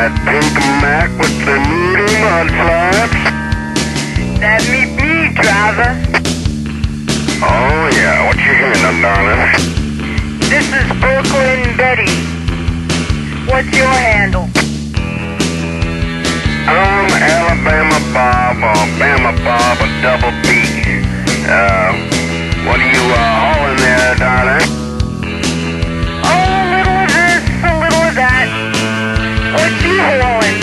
that pink Mac with the nudie mud flaps? That me, driver. Oh yeah, what you hearing, darling? This is Brooklyn Betty. What's your handle? I'm Alabama Bob, or Bama Bob, or Double B. What are you hauling there, darling? Oh, a little of this, a little of that. What you hauling?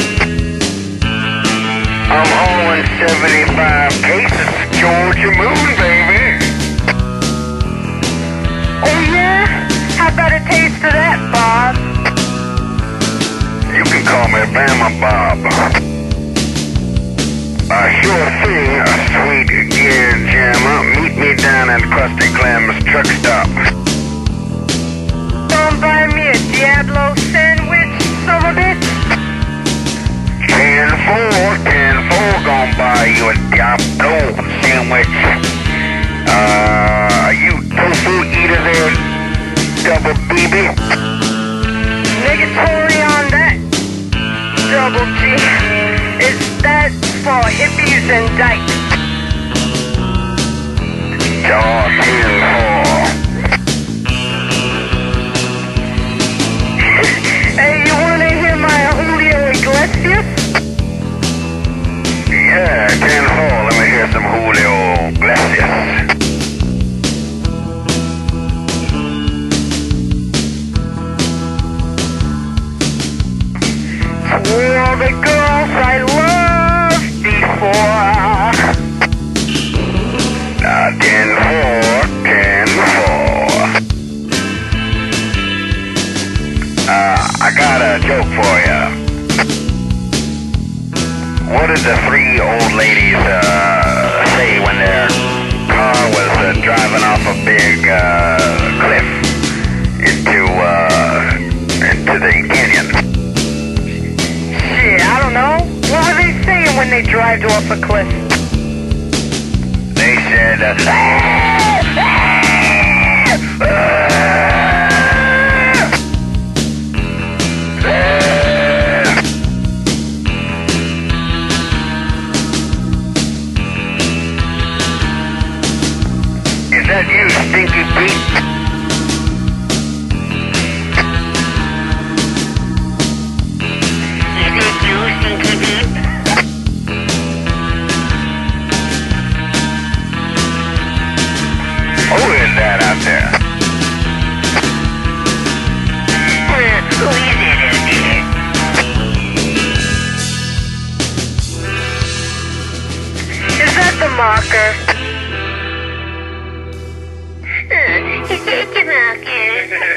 I'm hauling 75 cases of Georgia Moon, baby. Oh yeah? How about a taste of that, Bob? You can call me Bama Bob. Sure thing, a sweet gear jammer. Meet me down at Krusty Clem's truck stop. Don't buy me a Diablo sandwich, son of a bitch. 10-4, gonna buy you a Diablo sandwich. Are you tofu eater there, Double BB? Negatory on that, Double G. Is that for hippies and dykes? Jaw 10-4. Hey, you wanna hear my Julio Iglesias? Yeah, 10-4. Let me hear some Julio Iglesias. To all the girls I loved before. 10-4, 10-4. I got a joke for you. What did the three old ladies say when their car was driving off a big cliff into the canyon? Shit, I don't know. What were they saying when they drive off a cliff? They said, is that you, Stinky Pete? Is that you, Stinky Pete? Who is that out there? Who is it out there? Is that the marker? Is that the marker?